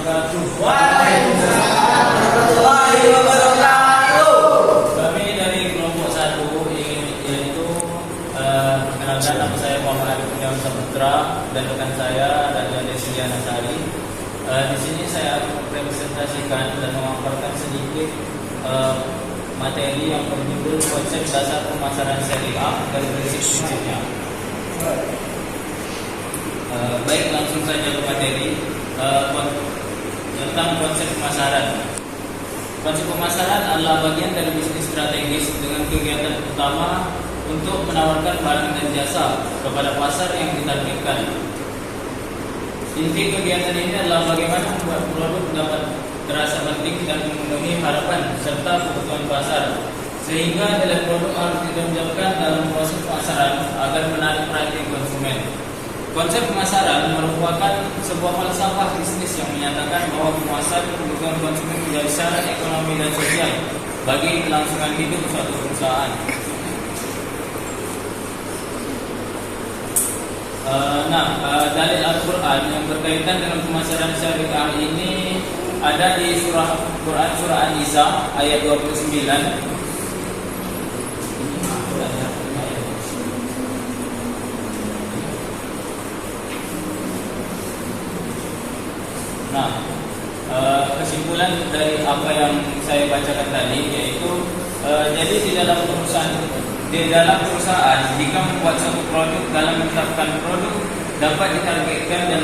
wabarakatuh. Waalaikumsalam warahmatullahi wabarakatuh. Kami dari kelompok 1 yaitu perkenalkan, nama saya Muhammad Arif Kurniawan Saputra dan rekan saya Raja Desiliana Sari. Di sini saya akan mempresentasikan dan memaparkan sedikit materi yang berjudul konsep dasar pemasaran syariah dan prinsip-prinsipnya. Baik, langsung saja ke materi tentang konsep pemasaran. Konsep pemasaran adalah bagian dari bisnis strategis dengan kegiatan utama untuk menawarkan barang dan jasa kepada pasar yang ditargetkan. Inti kegiatan ini adalah bagaimana membuat produk dapat terasa penting dan memenuhi harapan serta kebutuhan pasar, sehingga nilai produk harus ditonjolkan dalam proses pemasaran agar menarik perhatian konsumen. Konsep pemasaran merupakan sebuah falsafah bisnis yang menyatakan bahwa memuaskan kebutuhan konsumen menjadi syarat ekonomi dan sosial bagi kelangsungan hidup suatu perusahaan. Dalil Al-Quran yang berkaitan dengan pemasaran syariah ini ada di surah Quran surah An-Nisa ayat 29. Kesimpulan dari apa yang saya bacakan tadi yaitu jadi di dalam perusahaan jika membuat satu produk dalam menetapkan produk dapat ditargetkan dan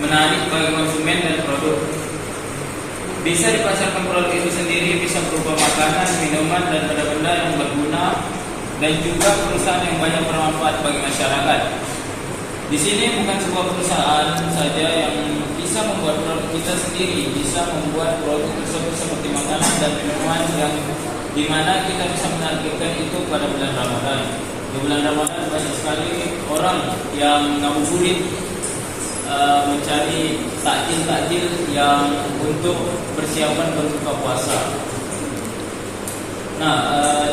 menarik bagi konsumen dan produk. Bisa dipasarkan produk itu sendiri, bisa berupa makanan, minuman dan benda-benda yang berguna dan juga perusahaan yang banyak bermanfaat bagi masyarakat. Di sini bukan sebuah perusahaan saja yang bisa membuat produk kita sendiri, bisa membuat produk tersebut seperti makanan dan minuman yang dimana kita bisa menargetkan itu pada bulan Ramadan. Di bulan Ramadan banyak sekali orang yang ngabuburit mencari takjil-takjil yang untuk persiapan berbuka puasa.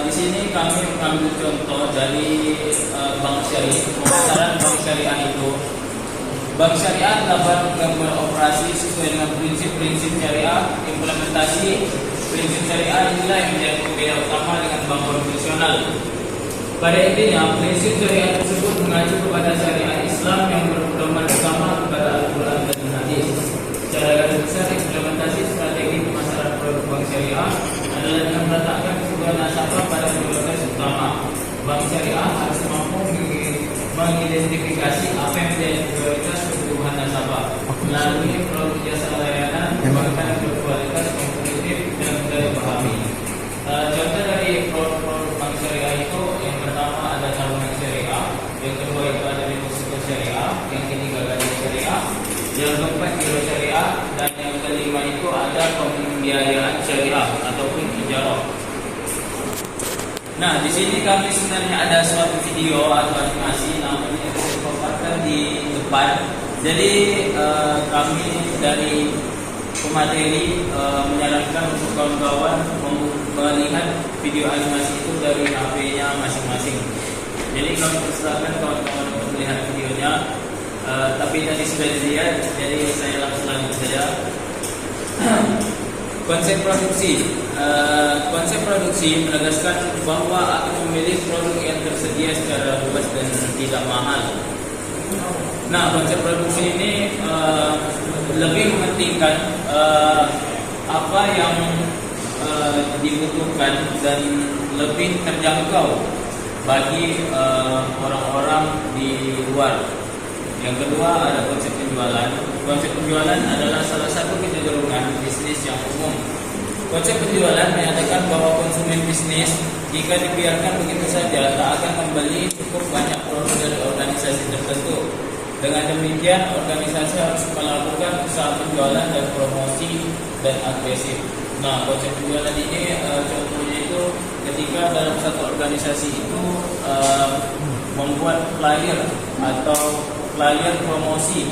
Di sini kami mengambil contoh dari bank syariah, pemasaran bank syariah itu. Bank syariah dapat beroperasi sesuai dengan prinsip-prinsip syariah. Implementasi prinsip syariah inilah yang menjadi pembeda utama dengan bank konvensional. Pada intinya, prinsip syariah tersebut mengacu kepada syariah Islam yang berpedoman utama kepada Al-Quran dan Hadis. Secara garis besar, implementasi strategi pemasaran produk bank syariah adalah dengan meletakkan kebutuhan nasabah pada prioritas utama. Bank syariah harus mampu mengidentifikasi apa yang menjadi prioritas kebutuhan nasabah melalui produk jasa layanan perbankan yang berkualitas, kompetitif dan mudah dipahami. Contoh dari produk bank syariah itu yang pertama ada tabungan syariah, yang kedua itu ada deposito syariah, yang ketiga gaji syariah, yang keempat giro syariah, dan yang kelima itu ada pembiayaan syariah ataupun ijarah. Di sini kami sebenarnya ada suatu video atau animasi namanya saya paparkan di depan. Jadi kami dari pemateri menyarankan untuk kawan-kawan melihat video animasi itu dari HP-nya masing-masing. Jadi kami persilakan kawan-kawan untuk melihat videonya. Tapi tadi sudah dilihat, jadi saya langsung lanjut saja. Konsep produksi menegaskan bahwa akan memilih produk yang tersedia secara luas dan tidak mahal. Konsep produksi ini lebih mementingkan apa yang dibutuhkan dan lebih terjangkau bagi orang-orang di luar. Yang kedua ada konsep penjualan. Konsep penjualan adalah salah satu kecenderungan bisnis yang umum. Konsep penjualan menyatakan bahwa konsumen bisnis jika dibiarkan begitu saja tak akan membeli cukup banyak produk dari organisasi tertentu. Dengan demikian organisasi harus melakukan usaha penjualan dan promosi dan agresif. Konsep penjualan ini contohnya itu ketika dalam satu organisasi itu membuat flyer atau flyer promosi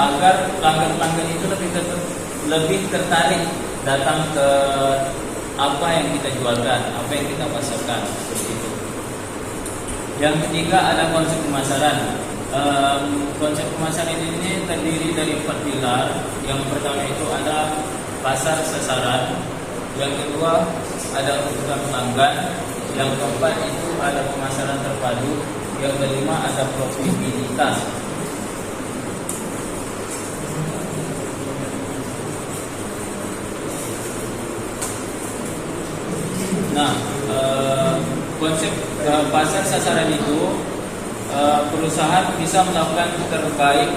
agar pelanggan-pelanggan itu lebih tertarik datang ke apa yang kita jualkan, apa yang kita pasarkan, seperti itu. Yang ketiga ada konsep pemasaran. Konsep pemasaran ini terdiri dari 4 pilar. Yang pertama itu ada pasar sasaran, yang kedua ada kebutuhan pelanggan, yang keempat itu ada pemasaran terpadu, yang kelima ada profitabilitas. Nah, konsep pasar sasaran itu perusahaan bisa melakukan terbaik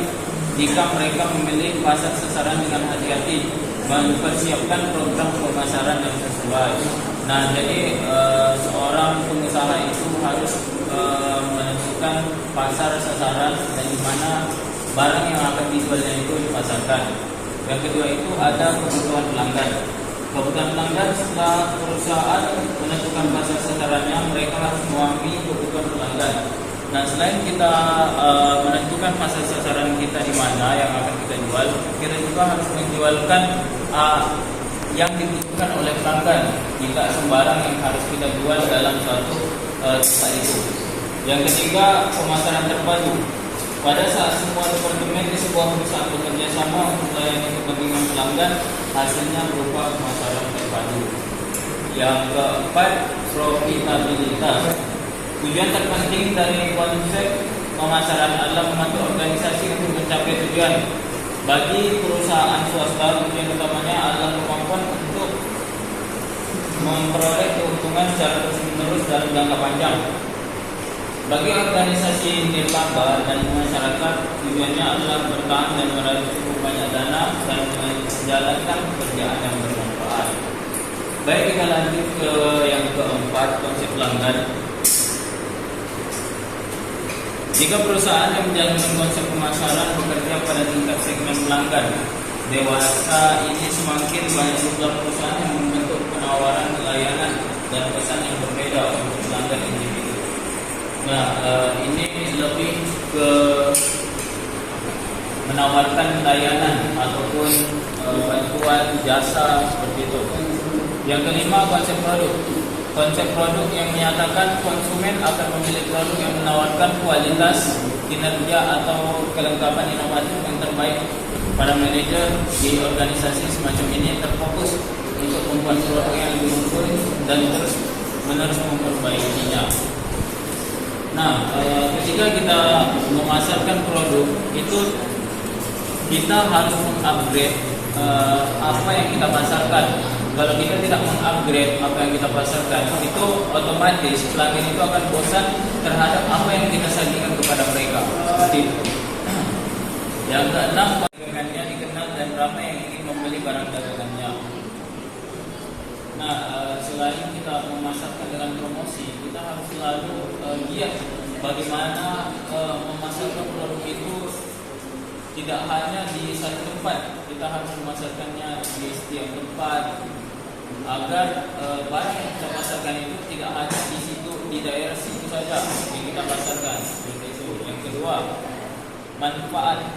jika mereka memilih pasar sasaran dengan hati-hati, mempersiapkan program pemasaran yang sesuai. Nah, jadi seorang pengusaha itu harus menentukan pasar sasaran dan di mana barang yang akan dijualnya itu dipasarkan. Yang kedua itu ada kebutuhan pelanggan. Kebutuhan pelanggan, setelah perusahaan menentukan pasar sasarannya, mereka harus memahami kebutuhan pelanggan. Nah, selain kita menentukan pasar sasaran kita di mana yang akan kita jual, kita juga harus menjualkan yang dibutuhkan oleh pelanggan. Tidak sembarang yang harus kita jual dalam suatu tempat itu. Yang ketiga, pemasaran terpadu. Pada saat semua departemen di sebuah perusahaan bekerja sama untuk melayani kepentingan pelanggan, hasilnya berupa pemasaran terpadu. Yang keempat, profitabilitas. Tujuan terpenting dari konsep pemasaran adalah membantu organisasi untuk mencapai tujuan. Bagi perusahaan swasta, tujuan utamanya adalah kemampuan untuk memperoleh keuntungan secara terus-menerus dalam jangka panjang. Bagi organisasi nirlaba dan masyarakat, tujuannya adalah bertahan dan meraih cukup banyak dana dan menjalankan pekerjaan yang bermanfaat. Baik, kita lanjut ke yang keempat, konsep pelanggan. Jika perusahaan yang menjalankan konsep pemasaran bekerja pada tingkat segmen pelanggan dewasa, ini semakin banyak jumlah perusahaan yang membentuk penawaran layanan dan pesan yang berbeda untuk pelanggan individu. Nah, ini lebih ke menawarkan layanan ataupun bantuan jasa seperti itu. Yang kelima, konsep produk. Konsep produk yang menyatakan konsumen akan memilih produk yang menawarkan kualitas, kinerja atau kelengkapan inovatif yang terbaik. Para manajer di organisasi semacam ini terfokus untuk membuat produk yang lebih unggul dan terus menerus memperbaikinya. Nah, ketika kita memasarkan produk itu, kita harus mengupgrade apa yang kita pasarkan. Kalau kita tidak mengupgrade apa yang kita pasarkan, itu otomatis pelanggan itu akan bosan terhadap apa yang kita sajikan kepada mereka. Seperti itu. Yang keenam, dagangannya dikenal dan ramai yang ingin membeli barang dagangannya. Nah, selain kita memasarkan dengan promosi, kita harus selalu giat bagaimana memasarkan produk itu tidak hanya di satu tempat. Kita harus memasarkannya di setiap tempat agar barang yang kita pasarkan itu tidak hanya di situ, di daerah situ saja yang kita pasarkan. Itu. Yang kedua, manfaat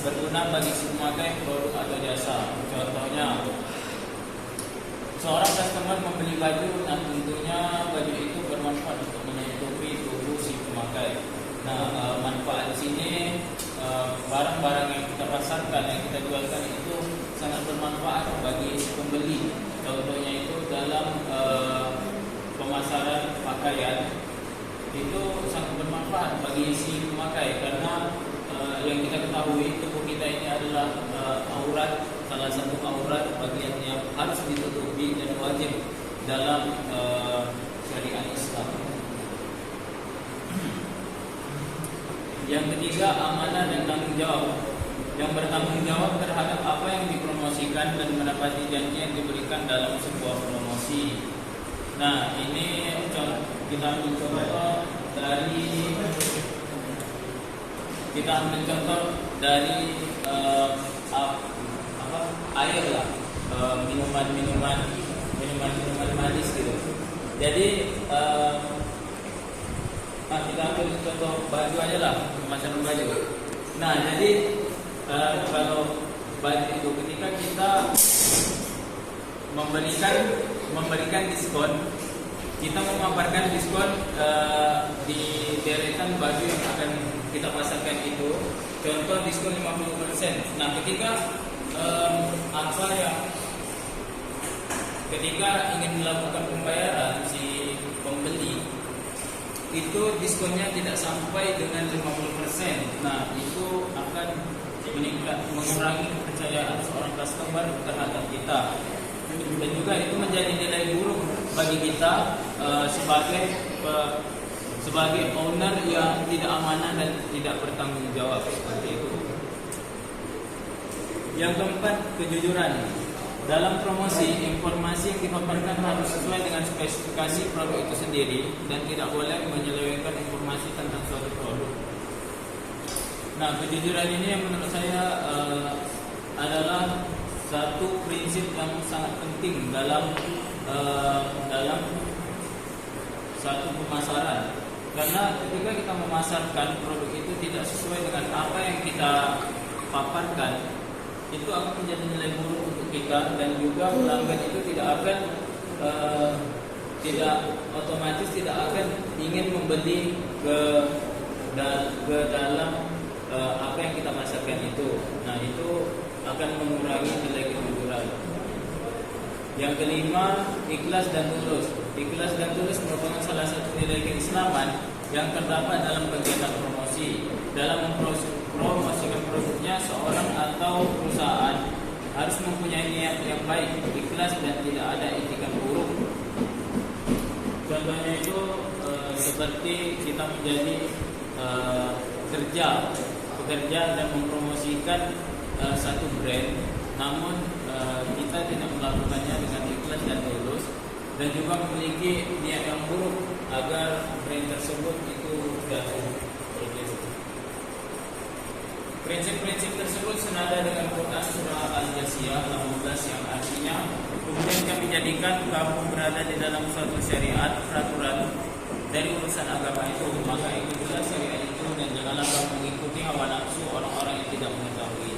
berguna bagi si pemakai produk atau jasa. Contohnya, seorang customer membeli baju dan tentunya baju itu bermanfaat untuk menutupi tubuh si pemakai. Nah, manfaat di sini barang-barang yang kita pasarkan, yang kita jualkan itu sangat bermanfaat bagi si pembeli. Contohnya itu dalam pemasaran pakaian itu sangat bermanfaat bagi si pemakai karena yang kita ketahui tubuh kita ini adalah aurat, salah satu aurat bagian yang harus ditutupi dan wajib dalam syariat Islam. Yang ketiga, amanah dan tanggung jawab. Yang bertanggung jawab terhadap apa yang dipromosikan dan menepati janji yang diberikan dalam sebuah promosi. Nah, ini kita ambil contoh dari air lah, minuman manis gitu. Jadi kita ambil contoh baju aja lah, pemasaran baju. Nah, jadi kalau baju itu ketika kita memberikan diskon, kita memaparkan diskon di deretan baju yang akan kita pasarkan itu, contoh diskon 50%. Nah, ketika ketika ingin melakukan pembayaran si pembeli itu diskonnya tidak sampai dengan 50%. Nah, itu akan mengurangi kepercayaan seorang customer terhadap kita, dan juga itu menjadi nilai buruk bagi kita sebagai owner yang tidak amanah dan tidak bertanggung jawab seperti itu. Yang keempat, kejujuran. Dalam promosi, informasi yang dipaparkan harus sesuai dengan spesifikasi produk itu sendiri dan tidak boleh menyelewengkan informasi tentang suatu produk. Nah, kejujuran ini yang menurut saya adalah satu prinsip yang sangat penting dalam satu pemasaran. Karena ketika kita memasarkan produk itu tidak sesuai dengan apa yang kita paparkan, itu akan menjadi nilai buruk untuk kita, dan juga pelanggan itu tidak otomatis tidak akan ingin membeli ke dalam apa yang kita pasarkan itu. Nah, itu akan mengurangi nilai kejujuran. Yang kelima, ikhlas dan tulus. Ikhlas dan tulus merupakan salah satu nilai keislaman yang terdapat dalam kegiatan promosi. Dalam mempromosikan produknya, seorang atau perusahaan harus mempunyai niat yang baik, ikhlas, dan tidak ada etikat buruk. Contohnya itu seperti kita menjadi pekerja dan mempromosikan satu brand, namun kita tidak melakukannya dengan ikhlas dan tulus, dan juga memiliki niat yang buruk agar brand tersebut itu jatuh. Prinsip-prinsip tersebut senada dengan Quran surah Al-Jasiyah 16 yang artinya, kemudian kami jadikan kamu berada di dalam suatu syariat peraturan dari urusan agama itu, maka ikutilah syariat itu dan janganlah kamu mengikuti hawa nafsu orang-orang yang tidak mengetahui.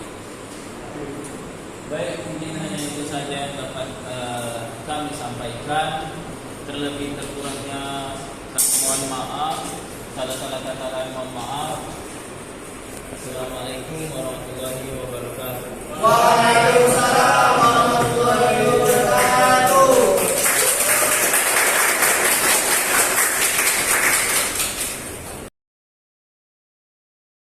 Baik, mungkin hanya itu saja yang dapat kami sampaikan. Terlebih terkurangnya mohon maaf, salah-salah kata lain mohon maaf. Assalamualaikum warahmatullahi wabarakatuh. Waalaikumsalam.